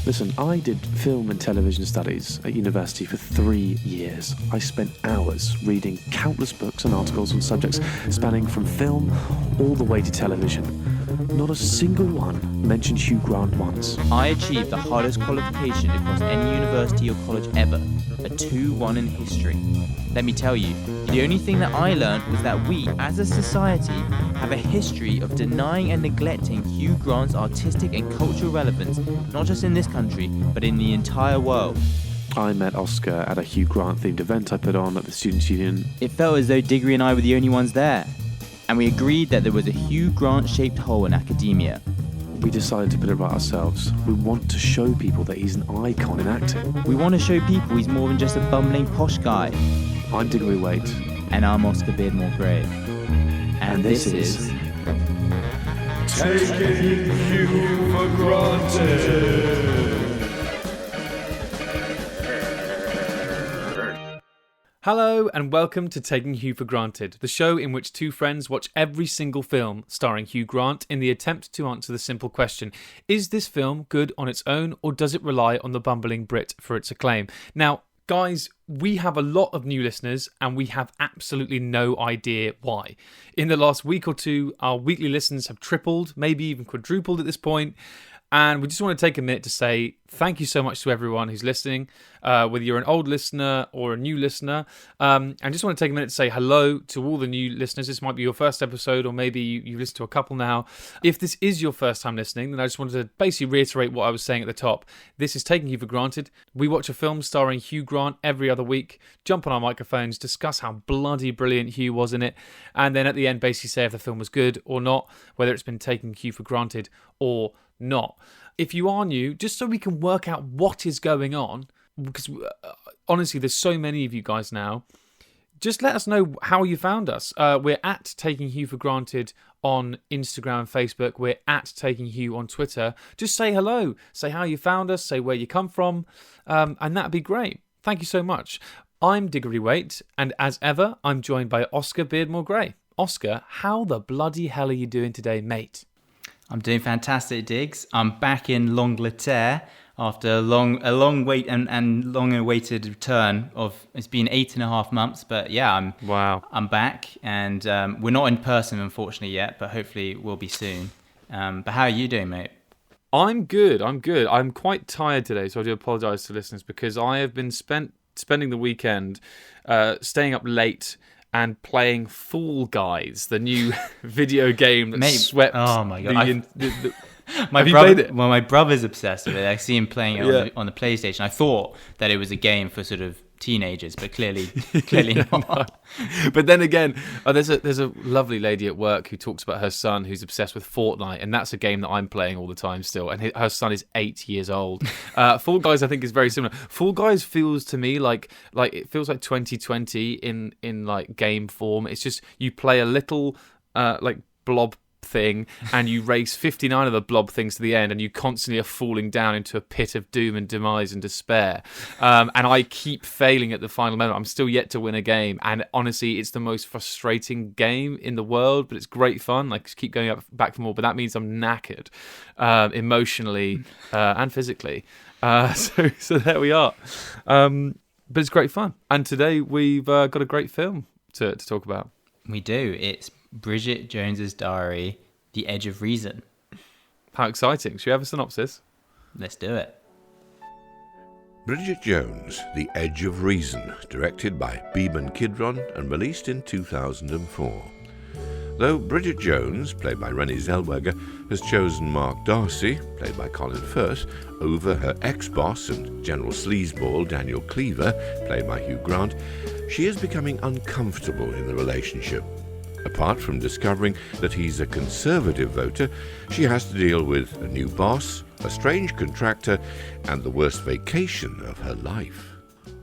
Listen, I did film and television studies at university for 3 years. I spent hours reading countless books and articles on subjects spanning from film all the way to television. Not a single one mentioned Hugh Grant once. I achieved the hardest qualification across any university or college ever, a 2-1 in history. Let me tell you, the only thing that I learned was that we, as a society, have a history of denying and neglecting Hugh Grant's artistic and cultural relevance, not just in this country, but in the entire world. I met Oscar at a Hugh Grant-themed event I put on at the Students' Union. It felt as though Diggory and I were the only ones there, and we agreed that there was a Hugh Grant-shaped hole in academia. We decided to put it right ourselves. We want to show people that he's an icon in acting. We want to show people he's more than just a bumbling posh guy. I'm Diggory Waite. And I'm Oscar Beardmore Gray. And this is... Taking Hugh for Granted. Hello and welcome to Taking Hugh for Granted, the show in which two friends watch every single film starring Hugh Grant in the attempt to answer the simple question, is this film good on its own or does it rely on the bumbling Brit for its acclaim? Now, guys, we have a lot of new listeners and we have absolutely no idea why. In the last week or two, our weekly listens have tripled, maybe even quadrupled at this point. And we just want to take a minute to say thank you so much to everyone who's listening, whether you're an old listener or a new listener. And just want to take a minute to say hello to all the new listeners. This might be your first episode, or maybe you've listened to a couple now. If this is your first time listening, then I just wanted to basically reiterate what I was saying at the top. This is Taking Hugh for Granted. We watch a film starring Hugh Grant every other week, jump on our microphones, discuss how bloody brilliant Hugh was in it, and then at the end basically say if the film was good or not, whether it's been taking Hugh for granted or not. If you are new, just so we can work out what is going on, because honestly there's so many of you guys now, just let us know how you found us. We're at Taking Hugh for Granted on Instagram and Facebook. We're at Taking Hugh on Twitter. Just say hello, say how you found us, say where you come from, and that'd be great. Thank you so much. I'm Diggory Waite, and as ever I'm joined by Oscar Beardmore Gray. Oscar, how the bloody hell are you doing today, mate? I'm doing fantastic, Diggs. I'm back in L'Angleterre after a long wait and long-awaited return of. It's been 8.5 months, but yeah, I'm back, and we're not in person unfortunately yet, but hopefully we'll be soon. But how are you doing, mate? I'm good. I'm quite tired today, so I do apologise to listeners because I have been spending the weekend staying up late and playing Fall Guys, the new video game that swept. Oh my god! Have you played it? Well, my brother's obsessed with it. I see him playing it on the PlayStation. I thought that it was a game for sort of teenagers, but clearly not. No. But then again, there's a lovely lady at work who talks about her son who's obsessed with Fortnite, and that's a game that I'm playing all the time still. And her son is 8 years old. Fall Guys, I think, is very similar. Fall Guys feels to me like it feels like 2020 in like game form. It's just you play a little like blob thing and you race 59 of the blob things to the end, and you constantly are falling down into a pit of doom and demise and despair, and I keep failing at the final moment. I'm still yet to win a game, and honestly it's the most frustrating game in the world, but it's great fun. Like, just keep going back for more, but that means I'm knackered emotionally and physically, so there we are, but it's great fun, and today we've got a great film to talk about. We do. It's Bridget Jones's Diary, The Edge of Reason. How exciting. Should we have a synopsis? Let's do it. Bridget Jones, The Edge of Reason, directed by Beeban Kidron and released in 2004. Though Bridget Jones, played by Renée Zellweger, has chosen Mark Darcy, played by Colin Firth, over her ex-boss and general sleazeball Daniel Cleaver, played by Hugh Grant, she is becoming uncomfortable in the relationship. Apart from discovering that he's a conservative voter, she has to deal with a new boss, a strange contractor, and the worst vacation of her life.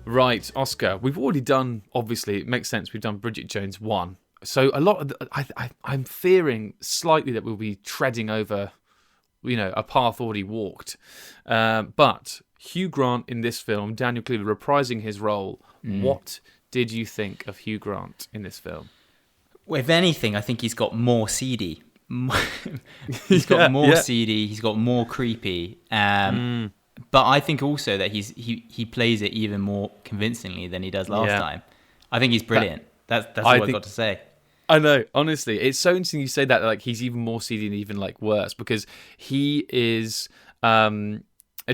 Right, Oscar, we've already done, obviously, it makes sense, we've done Bridget Jones 1. So a lot of I'm fearing slightly that we'll be treading over, a path already walked. But Hugh Grant in this film, Daniel Cleaver reprising his role, what did you think of Hugh Grant in this film? Well, if anything, I think he's got more seedy. He's got more seedy. He's got more creepy. But I think also that he plays it even more convincingly than he does last time. I think he's brilliant. That's all I've got to say. I know, honestly, it's so interesting you say that. Like, he's even more seedy and even like worse, because he is.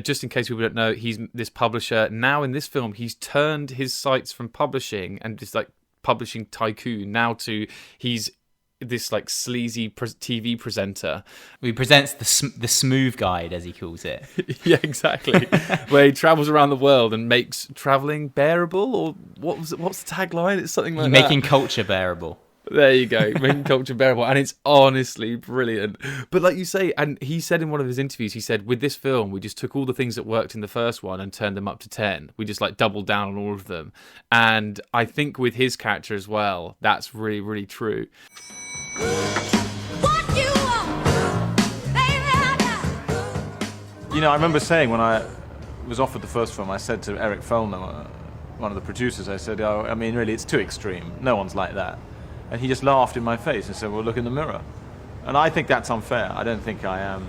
Just in case people don't know, he's this publisher now. In this film, he's turned his sights from publishing and this like publishing tycoon now to he's this like sleazy TV presenter. He presents the smooth guide, as he calls it. Yeah, exactly. Where he travels around the world and makes traveling bearable, or what's the tagline? It's something like making culture bearable. There you go, making culture bearable, and it's honestly brilliant. But like you say, and he said in one of his interviews, he said, with this film, we just took all the things that worked in the first one and turned them up to 10. We just like doubled down on all of them. And I think with his character as well, that's really, really true. You know, I remember saying when I was offered the first film, I said to Eric Fellner, one of the producers, I said, oh, I mean, really, it's too extreme. No one's like that. And he just laughed in my face and said, well, look in the mirror. And I think that's unfair. I don't think I am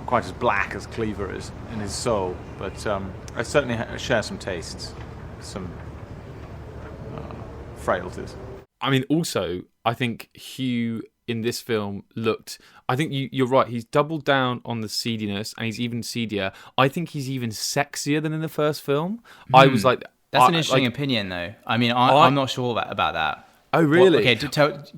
quite as black as Cleaver is in his soul. But I certainly share some tastes, some frailties. I mean, also, I think Hugh in this film looked... I think you're right. He's doubled down on the seediness, and he's even seedier. I think he's even sexier than in the first film. I was like... That's an interesting opinion, though. I mean, I'm not sure about that. Oh, really?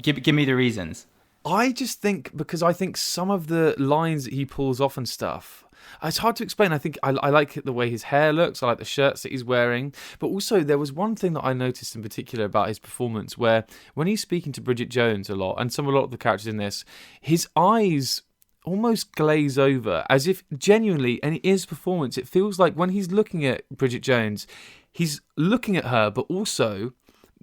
Give me the reasons. I just think, because I think some of the lines that he pulls off and stuff, it's hard to explain. I think I like the way his hair looks. I like the shirts that he's wearing. But also, there was one thing that I noticed in particular about his performance, where when he's speaking to Bridget Jones a lot, and a lot of the characters in this, his eyes almost glaze over, as if genuinely, and in his performance, it feels like when he's looking at Bridget Jones, he's looking at her, but also,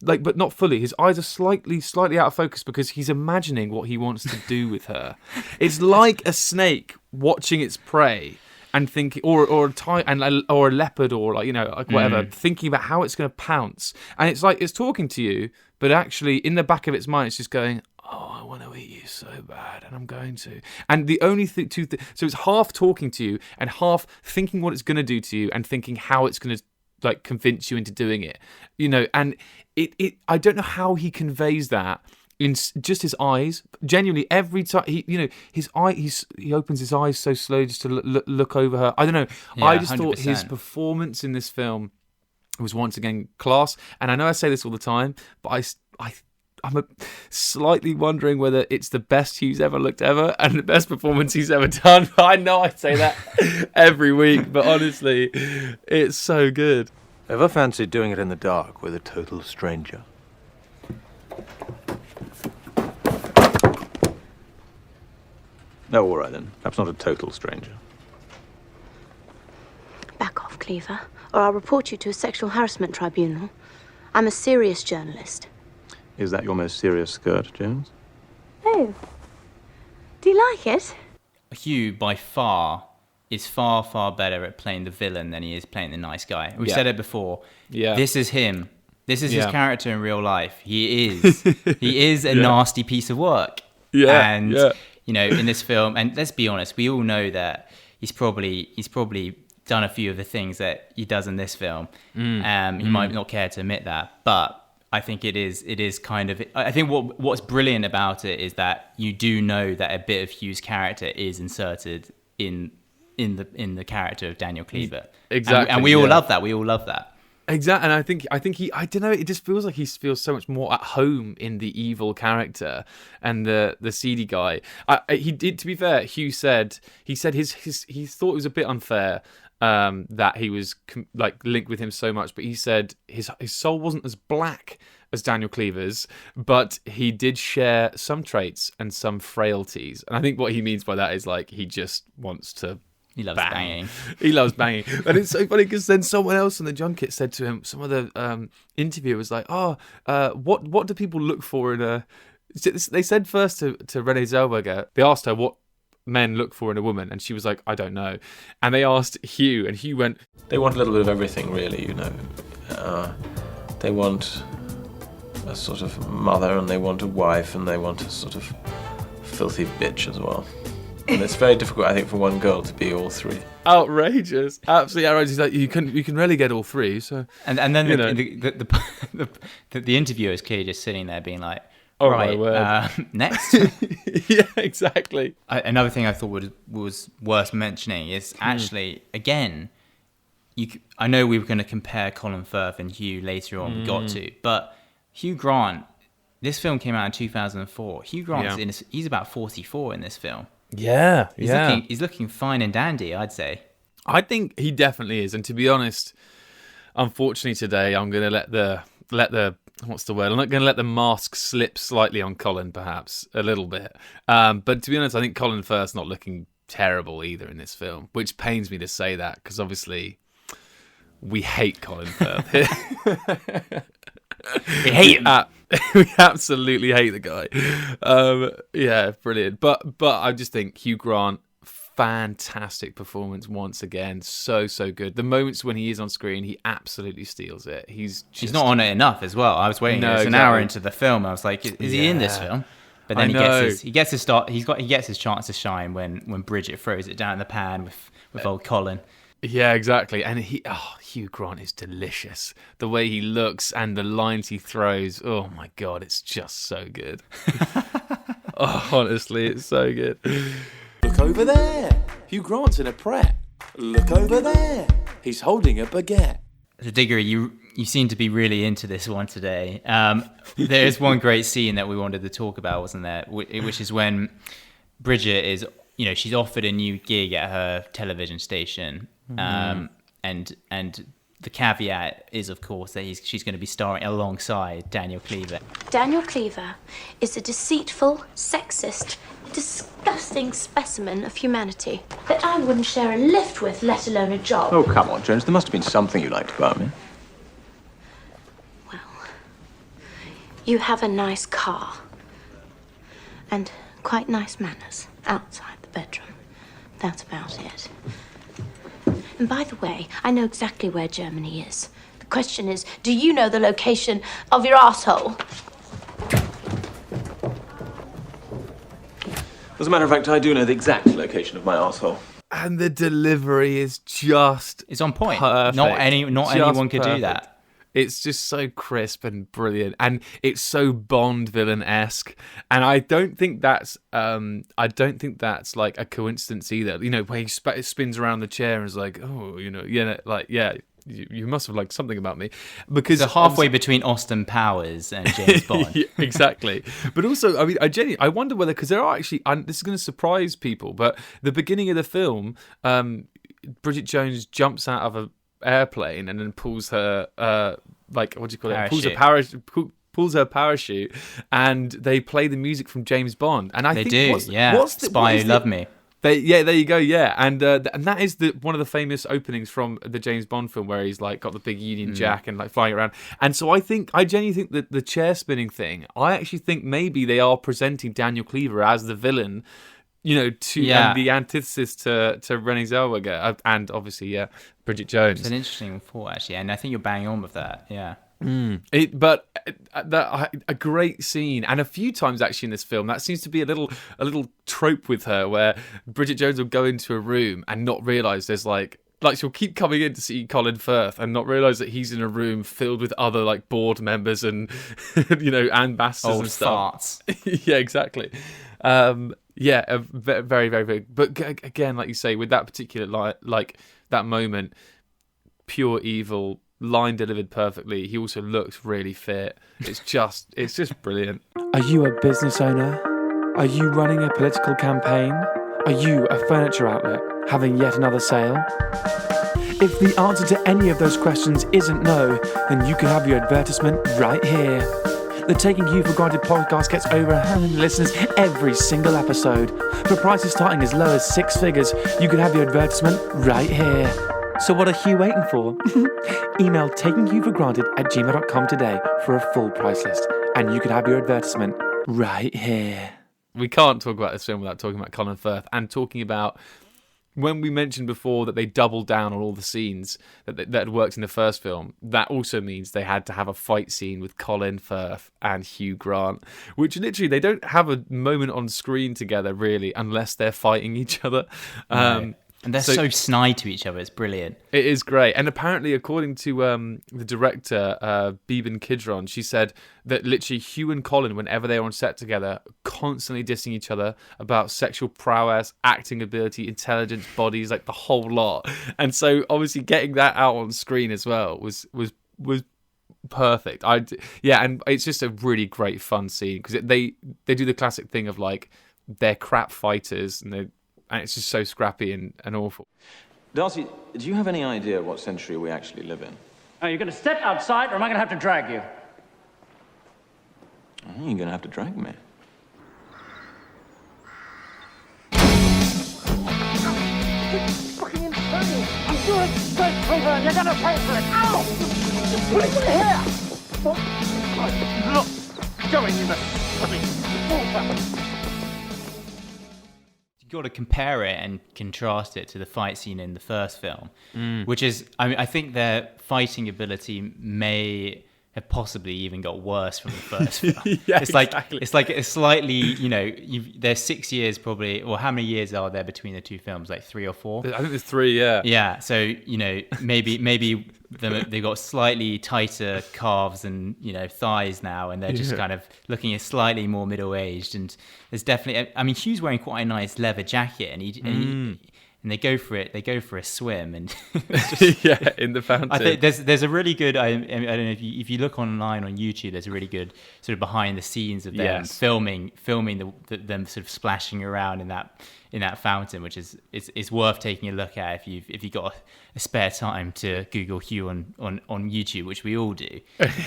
like, but not fully. His eyes are slightly out of focus because he's imagining what he wants to do with her. It's like a snake watching its prey and thinking, or a leopard, or like, you know, like whatever, thinking about how it's going to pounce. And it's like it's talking to you, but actually in the back of its mind, it's just going, oh, I want to eat you so bad, and I'm going to. And the only so it's half talking to you and half thinking what it's going to do to you and thinking how it's going to like convince you into doing it, you know. And it I don't know how he conveys that in just his eyes. Genuinely, every time he opens his eyes so slowly just to look over her. I don't know. Yeah, I just 100%. Thought his performance in this film was once again class. And I know I say this all the time, but I'm slightly wondering whether it's the best Hugh's ever looked ever and the best performance he's ever done. I know I say that every week, but honestly, it's so good. Ever fancied doing it in the dark with a total stranger? No, all right then. Perhaps not a total stranger. Back off, Cleaver, or I'll report you to a sexual harassment tribunal. I'm a serious journalist. Is that your most serious skirt, Jones? Oh. Do you like it? Hugh, by far, is far, far better at playing the villain than he is playing the nice guy. We've said it before. Yeah. This is him. This is his character in real life. He is a nasty piece of work. Yeah. And, you know, in this film, and let's be honest, we all know that he's probably done a few of the things that he does in this film. He might not care to admit that, but I think it is kind of. I think what's brilliant about it is that you do know that a bit of Hugh's character is inserted in the character of Daniel Cleaver. Exactly, and we all love that. We all love that. Exactly, and I think he. I don't know. It just feels like he feels so much more at home in the evil character and the seedy guy. He did. To be fair, Hugh said he thought it was a bit unfair. That he was linked with him so much, but he said his soul wasn't as black as Daniel Cleaver's, but he did share some traits and some frailties. And I think what he means by that is like he just wants to. He loves banging. He loves banging. And it's so funny because then someone else on the junket said to him, some other interviewer was like, what do people look for in a... They said first to Renée Zellweger, they asked her what men look for in a woman, and she was like, I don't know. And they asked Hugh, and Hugh went, they want a little bit of everything, really, you know. They want a sort of mother, and they want a wife, and they want a sort of filthy bitch as well. And it's very difficult, I think, for one girl to be all three. Outrageous, absolutely outrageous. Like you can really get all three. So and then the interviewer is clearly just sitting there being like, oh right, my word. Next. Yeah, exactly. Another thing I thought was worth mentioning is actually, again, I know we were going to compare Colin Firth and Hugh later on, we got to, but Hugh Grant, this film came out in 2004. Hugh Grant's he's about 44 in this film. Yeah, He's looking fine and dandy, I'd say. I think he definitely is. And to be honest, unfortunately today, I'm going to let the what's the word? I'm not going to let the mask slip slightly on Colin, perhaps a little bit. But to be honest, I think Colin Firth's not looking terrible either in this film, which pains me to say that because obviously we hate Colin Firth. We hate him. We absolutely hate the guy. Yeah, brilliant. But I just think Hugh Grant, fantastic performance once again. So good. The moments when he is on screen, he absolutely steals it. He's not on it enough as well. I was waiting. It's an hour into the film. I was like, is he in this film? But then he gets his start. He gets his chance to shine when Bridget throws it down in the pan with old Colin. Yeah, exactly. And Hugh Grant is delicious. The way he looks and the lines he throws. Oh my God, it's just so good. Honestly, it's so good. Look over there. Hugh Grant's in a Pret. Look over there. He's holding a baguette. So Diggory, you seem to be really into this one today. There is one great scene that we wanted to talk about, wasn't there? Which is when Bridget is, she's offered a new gig at her television station. And the caveat is, of course, that she's going to be starring alongside Daniel Cleaver. Daniel Cleaver is a deceitful, sexist, disgusting specimen of humanity that I wouldn't share a lift with, let alone a job. Oh, come on, Jones. There must have been something you liked about me. Well, you have a nice car and quite nice manners outside the bedroom. That's about it. And by the way, I know exactly where Germany is. The question is, do you know the location of your asshole? As a matter of fact, I do know the exact location of my arsehole. And the delivery is just it's on point. Perfect. Not anyone could do that. It's just so crisp and brilliant, and it's so Bond villain-esque. And I don't think that's like a coincidence either. Where he spins around the chair and is like, oh, you must have liked something about me, because so halfway between Austin Powers and James Bond. Yeah, exactly. But also, I mean, I wonder whether, because there are actually, this is going to surprise people, but the beginning of the film, Bridget Jones jumps out of a airplane and then pulls her what do you call it? Pulls her parachute, and they play the music from James Bond. And I think Spy Who Loved Me. There you go, yeah, and that is one of the famous openings from the James Bond film where he's like got the big Union Jack and like flying around. And so I genuinely think that the chair spinning thing, I actually think maybe they are presenting Daniel Cleaver as the villain, and the antithesis to Renée Zellweger and obviously Bridget Jones. It's an interesting thought actually, and I think you're bang on with that. Yeah. A great scene, and a few times actually in this film that seems to be a little trope with her, where Bridget Jones will go into a room and not realise there's like she'll keep coming in to see Colin Firth and not realise that he's in a room filled with other like board members and ambassadors and stuff. Farts. Yeah, exactly. Very, very, very. But again, like you say, with that particular that moment, pure evil. Line delivered perfectly. He also looks really fit. It's just brilliant. Are you a business owner? Are you running a political campaign? Are you a furniture outlet having yet another sale? If the answer to any of those questions isn't no, then you can have your advertisement right here. The Taking Hugh for Granted podcast gets over 100 listeners every single episode. For prices starting as low as 6 figures, you can have your advertisement right here. So what are you waiting for? Email takinghughforgranted@gmail.com today for a full price list, and you can have your advertisement right here. We can't talk about this film without talking about Colin Firth and talking about when we mentioned before that they doubled down on all the scenes that had worked in the first film, that also means they had to have a fight scene with Colin Firth and Hugh Grant, which literally they don't have a moment on screen together really unless they're fighting each other. Right. And they're so snide to each other. It's brilliant. It is great. And apparently, according to the director, Beeban Kidron, she said that literally Hugh and Colin, whenever they were on set together, constantly dissing each other about sexual prowess, acting ability, intelligence, bodies, like the whole lot. And so obviously getting that out on screen as well was perfect. And it's just a really great fun scene because they do the classic thing of like they're crap fighters and it's just so scrappy and awful. Darcy, do you have any idea what century we actually live in? Now, you're going to step outside, or am I going to have to drag you? Oh, you're going to have to drag me. It's fucking insane! I'm doing straight Cleaver, and you're going to pay for it! Ow! What are you here? Look! Going in the fucking water! Got to compare it and contrast it to the fight scene in the first film, which is, I think their fighting ability may have possibly even got worse from the first film. It's like a slightly, there's 6 years probably, or how many years are there between the two films? Like 3 or 4? I think there's 3, yeah. Yeah, so, maybe they've got slightly tighter calves and, thighs now, and they're just kind of looking slightly more middle-aged. And there's definitely, Hugh's wearing quite a nice leather jacket, and they go for it. They go for a swim, and in the fountain. I think there's a really good. I don't know if you look online on YouTube. There's a really good sort of behind the scenes of them filming them sort of splashing around in that fountain, which is worth taking a look at if you got a spare time to Google Hugh on YouTube, which we all do.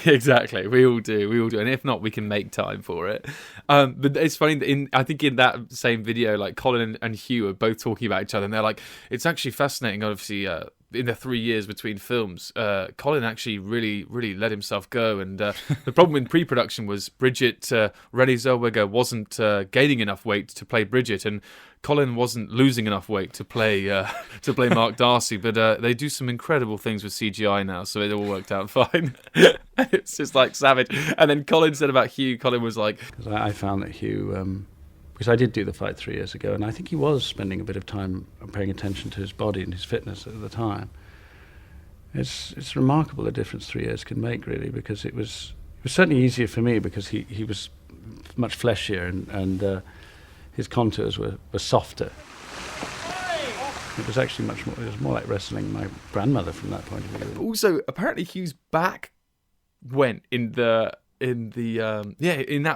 Exactly, we all do, and if not, we can make time for it. But it's funny that I think in that same video, like Colin and Hugh are both talking about each other, and they're like, it's actually fascinating. Obviously, in the 3 years between films, Colin actually really let himself go, and the problem in pre-production was Renée Zellweger wasn't gaining enough weight to play Bridget, and Colin wasn't losing enough weight to play Mark Darcy, but they do some incredible things with CGI now, so it all worked out fine. It's just like savage. And then Colin said about Hugh, Colin was like... Because I found that Hugh, because I did do the fight 3 years ago, and I think he was spending a bit of time paying attention to his body and his fitness at the time. It's remarkable the difference 3 years can make, really, because it was certainly easier for me because he was much fleshier and his contours were softer. It was actually it was more like wrestling my grandmother from that point of view. Also, apparently Hugh's back went in that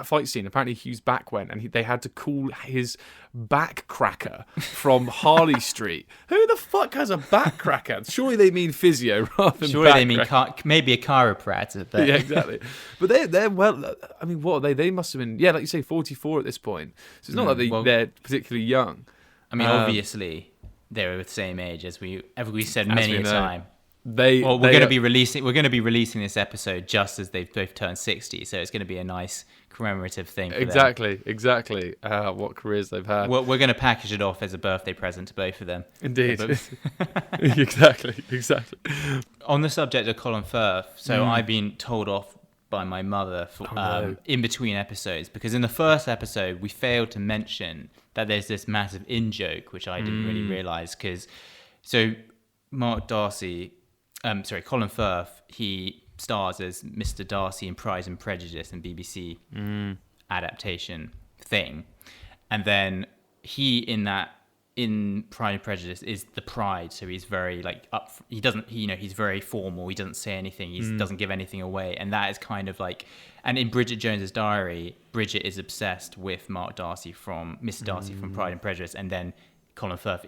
fight scene. Apparently Hugh's back went, and they had to call his back cracker from Harley Street. Who the fuck has a back cracker? Surely they mean physio rather than surely back they mean maybe a chiropractor. But yeah, exactly. But they're well. I mean, what are they? They must have been like you say, 44 at this point. So it's not like they're particularly young. I mean, obviously they were the same age as we said many a time. We're going to be releasing this episode just as they've both turned 60, so it's going to be a nice commemorative thing for them. Exactly. What careers they've had. We're going to package it off as a birthday present to both of them. Indeed. Exactly. On the subject of Colin Firth, so I've been told off by my mother for, in between episodes, because in the first episode we failed to mention that there's this massive in-joke, which I didn't really realise, because Mark Darcy... Colin Firth, he stars as Mr. Darcy in Pride and Prejudice and BBC adaptation thing. And then he in Pride and Prejudice is the Pride, so he's very he's very formal, he doesn't say anything, he doesn't give anything away. And that is kind of like, and in Bridget Jones's diary, Bridget is obsessed with Mark Darcy from Mr. Darcy from Pride and Prejudice, and then Colin Firth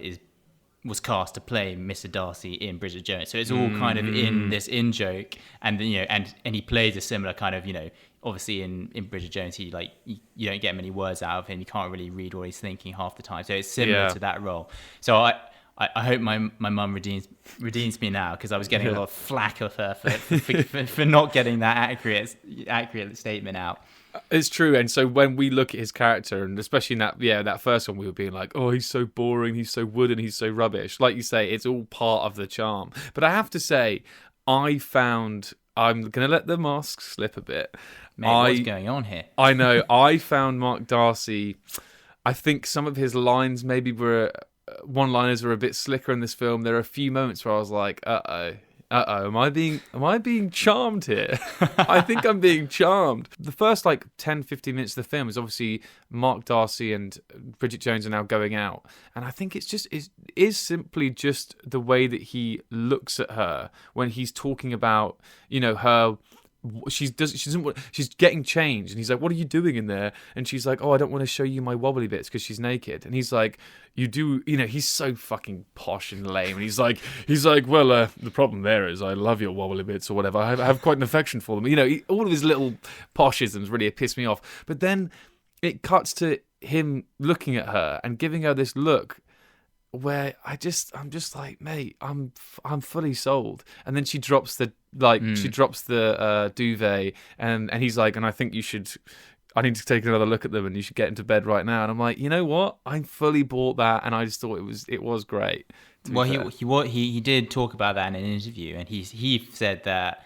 was cast to play Mr. Darcy in Bridget Jones. So it's all kind of in this in-joke. And and he plays a similar kind of, obviously in Bridget Jones, you don't get many words out of him. You can't really read what he's thinking half the time. So it's similar to that role. So I hope my mum redeems me now, because I was getting a lot of flack of her for not getting that accurate statement out. It's true. And so when we look at his character, and especially in that first one, we were being like, oh, he's so boring, he's so wooden, he's so rubbish. Like you say, it's all part of the charm. But I have to say, I'm going to let the mask slip a bit. Mate, what's going on here? I know. I found Mark Darcy, I think some of his lines maybe one-liners were a bit slicker in this film. There are a few moments where I was like, am I being charmed here? I think I'm being charmed. The first 10, 15 minutes of the film is obviously Mark Darcy and Bridget Jones are now going out. And I think it is simply just the way that he looks at her when he's talking about, her. She's getting changed, and he's like, "What are you doing in there?" And she's like, "Oh, I don't want to show you my wobbly bits," because she's naked. And he's like, "You do," he's so fucking posh and lame. And he's like, "Well, the problem there is I love your wobbly bits or whatever. I have quite an affection for them." All of his little poshisms really piss me off. But then it cuts to him looking at her and giving her this look where I'm just like, mate, I'm fully sold. And then she drops the duvet, and he's like, and I think I need to take another look at them, and you should get into bed right now. And I'm like, you know what? I fully bought that, and I just thought it was great. Well, he did talk about that in an interview, and he said that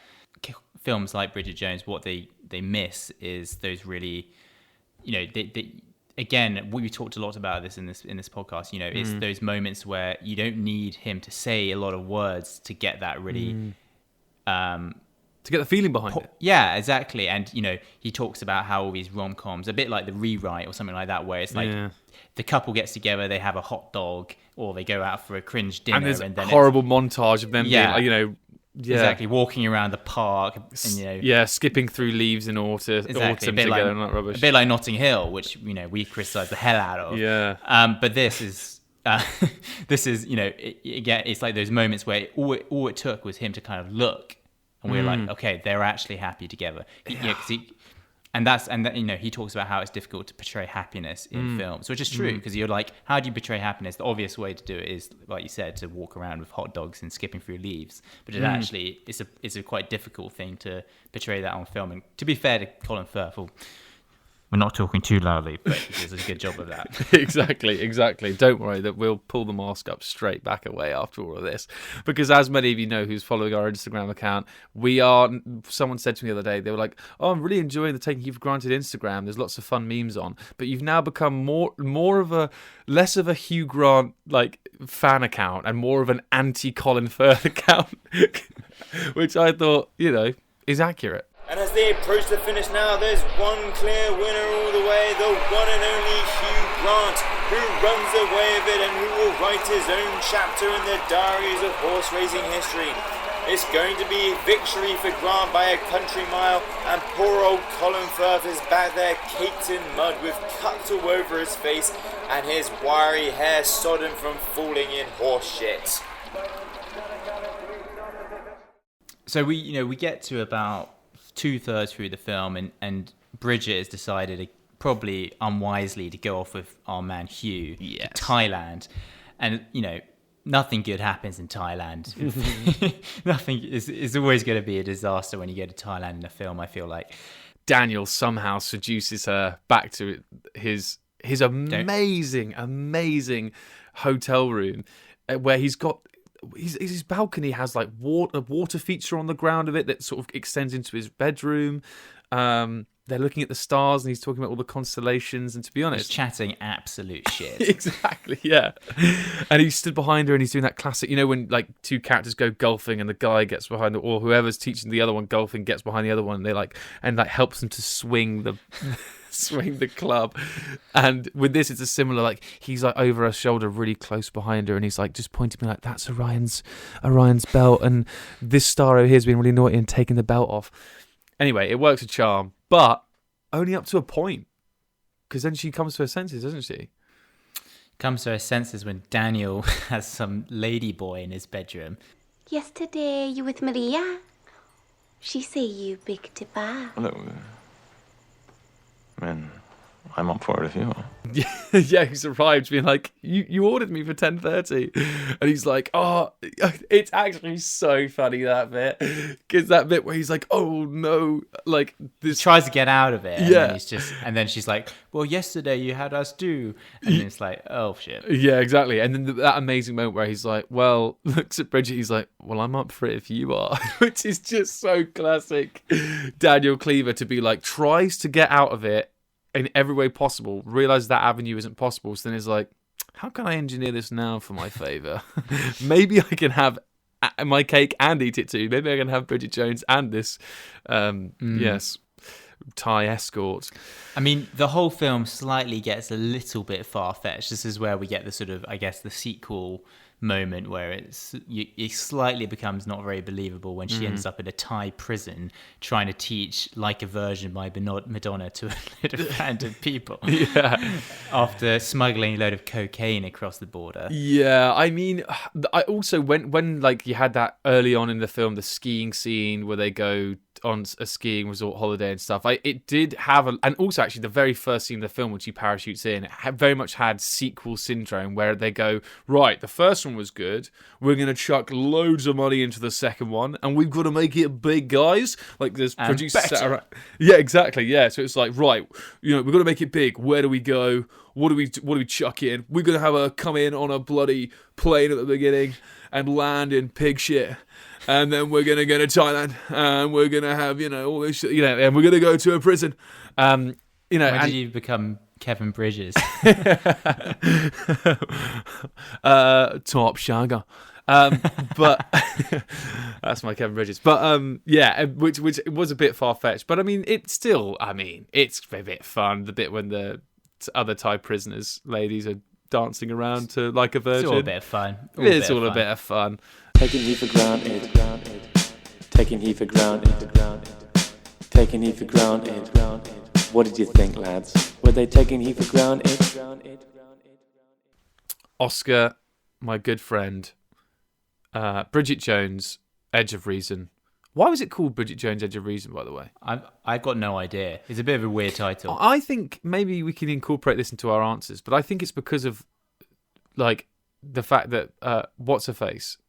films like Bridget Jones, what they miss is those really, again, we talked a lot about this in this podcast. It's those moments where you don't need him to say a lot of words to get that really, to get the feeling behind it. Yeah, exactly. And he talks about how all these rom-coms, a bit like The Rewrite or something like that, where it's like the couple gets together, they have a hot dog, or they go out for a cringe dinner, and there's and then horrible montage of them being, exactly, walking around the park, and skipping through leaves in autumn together, and that rubbish. A bit like Notting Hill, which we criticise the hell out of. Yeah. But this is again, it's like those moments where all it took was him to kind of look, and we were like, okay, they're actually happy together. He talks about how it's difficult to portray happipiness in films, which is true, because you're like, how do you portray happiness? The obvious way to do it is, like you said, to walk around with hot dogs and skipping through leaves. But it actually it's a quite difficult thing to portray that on film. And to be fair to Colin Firth, we're not talking too loudly, but he does a good job of that. Exactly. Don't worry, that we'll pull the mask up straight back away after all of this. Because as many of you know who's following our Instagram account, someone said to me the other day, they were like, "Oh, I'm really enjoying the Taking Hugh for Granted Instagram. There's lots of fun memes on. But you've now become less of a Hugh Grant fan account and more of an anti-Colin Firth account." Which I thought, is accurate. And as they approach the finish now, there's one clear winner all the way, the one and only Hugh Grant, who runs away with it and who will write his own chapter in the diaries of horse racing history. It's going to be victory for Grant by a country mile, and poor old Colin Firth is back there caked in mud with cuts all over his face and his wiry hair sodden from falling in horse shit. So we get to about 2/3 through the film, and Bridget has decided, probably unwisely, to go off with our man Hugh to Thailand. And nothing good happens in Thailand. Nothing is always going to be a disaster when you go to Thailand in a film, I feel like. Daniel somehow seduces her back to his amazing hotel room, where he's got his balcony has a water feature on the ground of it that sort of extends into his bedroom. They're looking at the stars, and he's talking about all the constellations. And to be honest, he's chatting absolute shit. Exactly, yeah. And he stood behind her, and he's doing that classic, when two characters go golfing, and the guy gets behind, or whoever's teaching the other one golfing gets behind the other one. And they helps them to swing the club. And with this, it's a similar, he's over her shoulder, really close behind her, and he's just pointing me that's Orion's belt, and this star over here's been really naughty and taking the belt off. Anyway, it works a charm, but only up to a point, because then she comes to her senses, doesn't she? Comes to her senses when Daniel has some lady boy in his bedroom. Yesterday you with Maria. She say you big Dipper. Look, man, I'm up for it if you are. Yeah, he's arrived being like, you ordered me for 10:30, and he's like, oh, it's actually so funny, that bit, because that bit where he's like, oh no, like this, he tries to get out of it, and yeah, and then she's like, well, yesterday you had us do, and then it's like, oh shit, yeah, exactly. And then that amazing moment where he's like, well, looks at Bridget, he's like, well, I'm up for it if you are, which is just so classic Daniel Cleaver, to be like, tries to get out of it in every way possible, realize that avenue isn't possible, so then is like, how can I engineer this now for my favour? Maybe I can have my cake and eat it too. Maybe I can have Bridget Jones and this yes, Thai escort. I mean, the whole film slightly gets a little bit far-fetched. This is where we get the sort of, I guess, the sequel moment where it slightly becomes not very believable when she ends up in a Thai prison trying to teach Like a Virgin by Madonna to a load of random people after smuggling a load of cocaine across the border. Yeah, I mean, I also, when like you had that early on in the film, the skiing scene where they go on a skiing resort holiday and stuff, it did have and also actually the very first scene of the film when she parachutes in, it very much had sequel syndrome, where they go, right, the first one was good, we're going to chuck loads of money into the second one, and we've got to make it big, guys, like there's producers sat around. Yeah, exactly, yeah, so it's like, right, we've got to make it big, where do we go, what do we chuck in, we're going to have her come in on a bloody plane at the beginning and land in pig shit. And then we're going to go to Thailand, and we're going to have, all this shit, and we're going to go to a prison. When did you become Kevin Bridges? Top shagger. But that's my Kevin Bridges. But which was a bit far-fetched. But I mean, it's a bit fun. The bit when the other Thai prisoners, ladies, are dancing around to Like a Virgin. It's all a bit of fun. It's all a bit of fun. Taking Hugh for granted. Taking Hugh for granted. Taking Hugh for granted. What did you think, lads? Were they taking Hugh for granted? Oscar, my good friend. Bridget Jones, Edge of Reason. Why was it called Bridget Jones, Edge of Reason, by the way? I've got no idea. It's a bit of a weird title. I think maybe we can incorporate this into our answers, but I think it's because of like the fact that what's her face?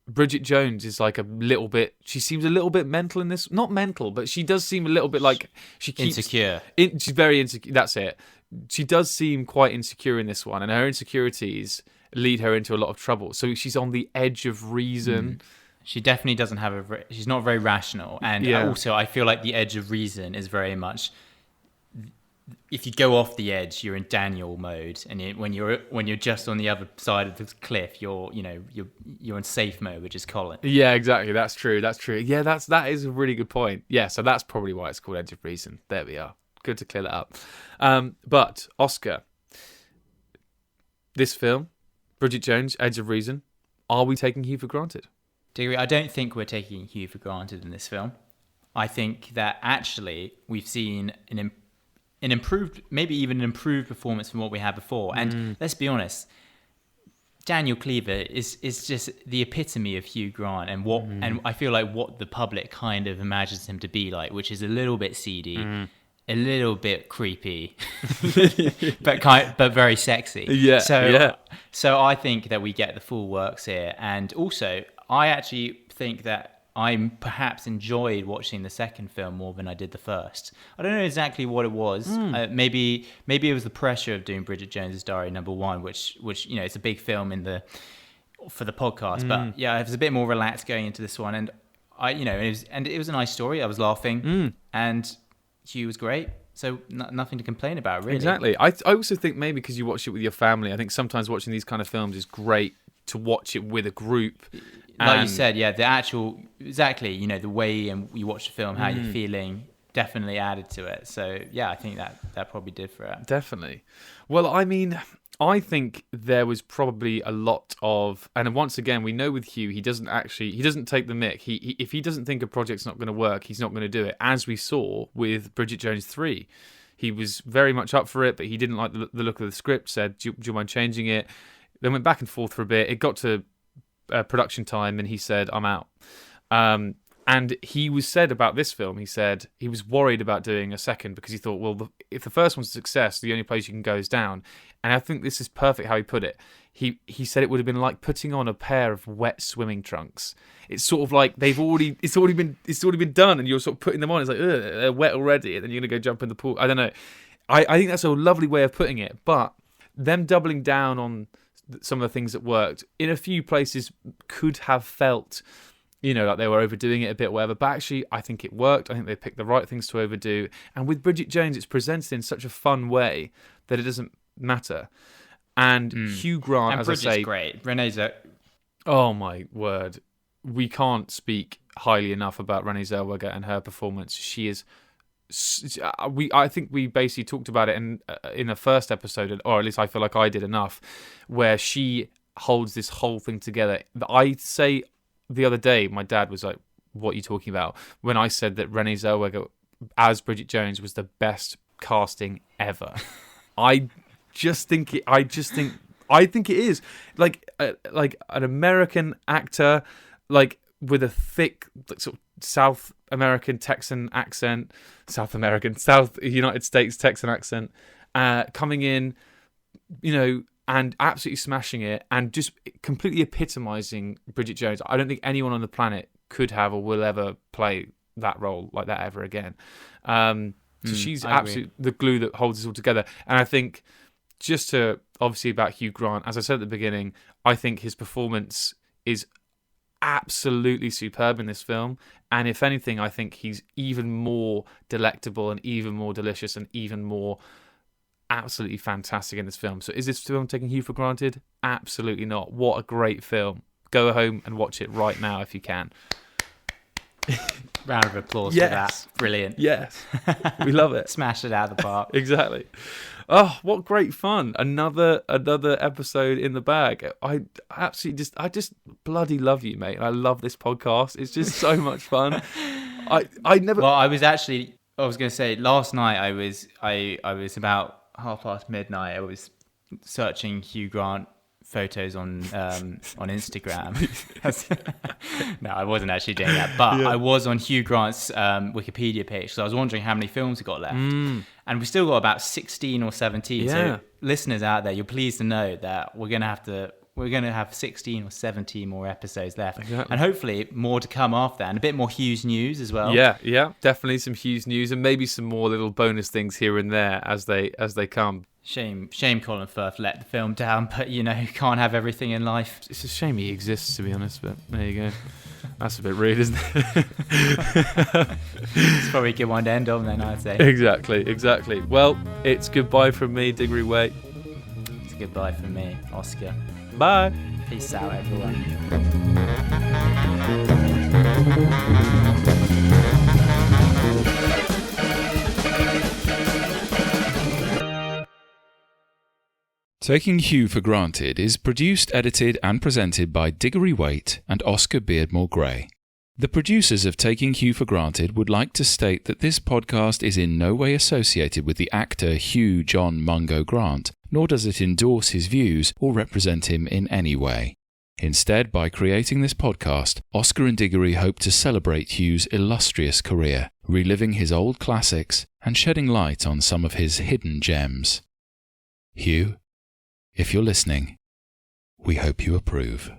Bridget Jones is like a little bit. She seems a little bit mental in this. Not mental, but she does seem a little bit like she keeps insecure. She's very insecure. That's it. She does seem quite insecure in this one, and her insecurities lead her into a lot of trouble. So she's on the edge of reason. She definitely doesn't have she's not very rational, and also I feel like the edge of reason is very much. If you go off the edge, you're in Daniel mode, and when you're just on the other side of the cliff, you're in safe mode, which is Colin. Yeah, exactly. That's true. Yeah, that is a really good point. Yeah, so that's probably why it's called Edge of Reason. There we are. Good to clear that up. But Oscar, this film, Bridget Jones, Edge of Reason, are we taking Hugh for granted? Diggory, I don't think we're taking Hugh for granted in this film. I think that actually we've seen an improved, maybe even an improved performance from what we had before. And let's be honest, Daniel Cleaver is just the epitome of Hugh Grant, and and I feel like what the public kind of imagines him to be like, which is a little bit seedy, a little bit creepy, but very sexy. Yeah. So I think that we get the full works here, and also I actually think that I perhaps enjoyed watching the second film more than I did the first. I don't know exactly what it was. Maybe it was the pressure of doing Bridget Jones's Diary #1, which it's a big film for the podcast. But yeah, I was a bit more relaxed going into this one, and it was a nice story. I was laughing, and Hugh was great. So nothing to complain about, really. Exactly. I also think maybe because you watch it with your family, I think sometimes watching these kind of films is great to watch it with a group. Like you said, yeah, the actual, exactly, the way you watch the film, how you're feeling, definitely added to it. So, yeah, I think that probably did for it. Definitely. Well, I mean, I think there was probably a lot of, and once again, we know with Hugh, he doesn't take the mick. If he doesn't think a project's not going to work, he's not going to do it, as we saw with Bridget Jones 3. He was very much up for it, but he didn't like the look of the script, said, do you mind changing it? Then went back and forth for a bit. It got to production time, and he said, I'm out. And And he was said about this film, he said he was worried about doing a second because he thought, well, if the first one's a success, the only place you can go is down. And I think this is perfect how he put it. He said it would have been like putting on a pair of wet swimming trunks. It's sort of like it's already been done, and you're sort of putting them on. It's like, ugh, they're wet already, and then you're gonna go jump in the pool. I don't know. I think that's a lovely way of putting it. But them doubling down on some of the things that worked in a few places could have felt, like they were overdoing it a bit, whatever. But actually, I think it worked. I think they picked the right things to overdo. And with Bridget Jones, it's presented in such a fun way that it doesn't matter. And Hugh Grant, and as Bridget's I say, great. Renée's oh my word, we can't speak highly enough about Renée Zellweger and her performance. She is. I think we basically talked about it in the first episode, or at least I feel like I did enough, where she holds this whole thing together. I say the other day, my dad was like, "What are you talking about?" When I said that Renée Zellweger as Bridget Jones was the best casting ever. I think it is like an American actor, like with a thick sort of South United States Texan accent, coming in, and absolutely smashing it, and just completely epitomizing Bridget Jones. I don't think anyone on the planet could have or will ever play that role like that ever again. So she's absolutely the glue that holds us all together. And I think, just to obviously about Hugh Grant, as I said at the beginning, I think his performance is absolutely superb in this film. And if anything, I think he's even more delectable and even more delicious and even more absolutely fantastic in this film. So is this film taking Hugh for granted? Absolutely not. What a great film. Go home and watch it right now if you can. Round of applause for that. Brilliant. Yes. We love it. Smashed it out of the park. Exactly. Oh, what great fun. Another episode in the bag. I just bloody love you, mate. I love this podcast. It's just so much fun. I was going to say, last night I was about midnight. I was searching Hugh Grant photos on Instagram. No, I wasn't actually doing that, but I was on Hugh Grant's Wikipedia page, so I was wondering how many films we got left, and we still got about 16 or 17. So listeners out there, you're pleased to know that we're gonna have 16 or 17 more episodes left, and hopefully more to come after that, and a bit more Hugh's news as well. Yeah, definitely some Hugh's news, and maybe some more little bonus things here and there as they come. Shame Colin Firth let the film down, but you can't have everything in life. It's a shame he exists, to be honest, but there you go. That's a bit rude, isn't it? It's probably a good one to end on then, I'd say. Exactly. Well, it's goodbye from me, Diggory Way. It's goodbye from me, Oscar. Bye. Peace out, everyone. Taking Hugh for Granted is produced, edited and presented by Diggory Waite and Oscar Beardmore Gray. The producers of Taking Hugh for Granted would like to state that this podcast is in no way associated with the actor Hugh John Mungo Grant, nor does it endorse his views or represent him in any way. Instead, by creating this podcast, Oscar and Diggory hope to celebrate Hugh's illustrious career, reliving his old classics and shedding light on some of his hidden gems. Hugh, if you're listening, we hope you approve.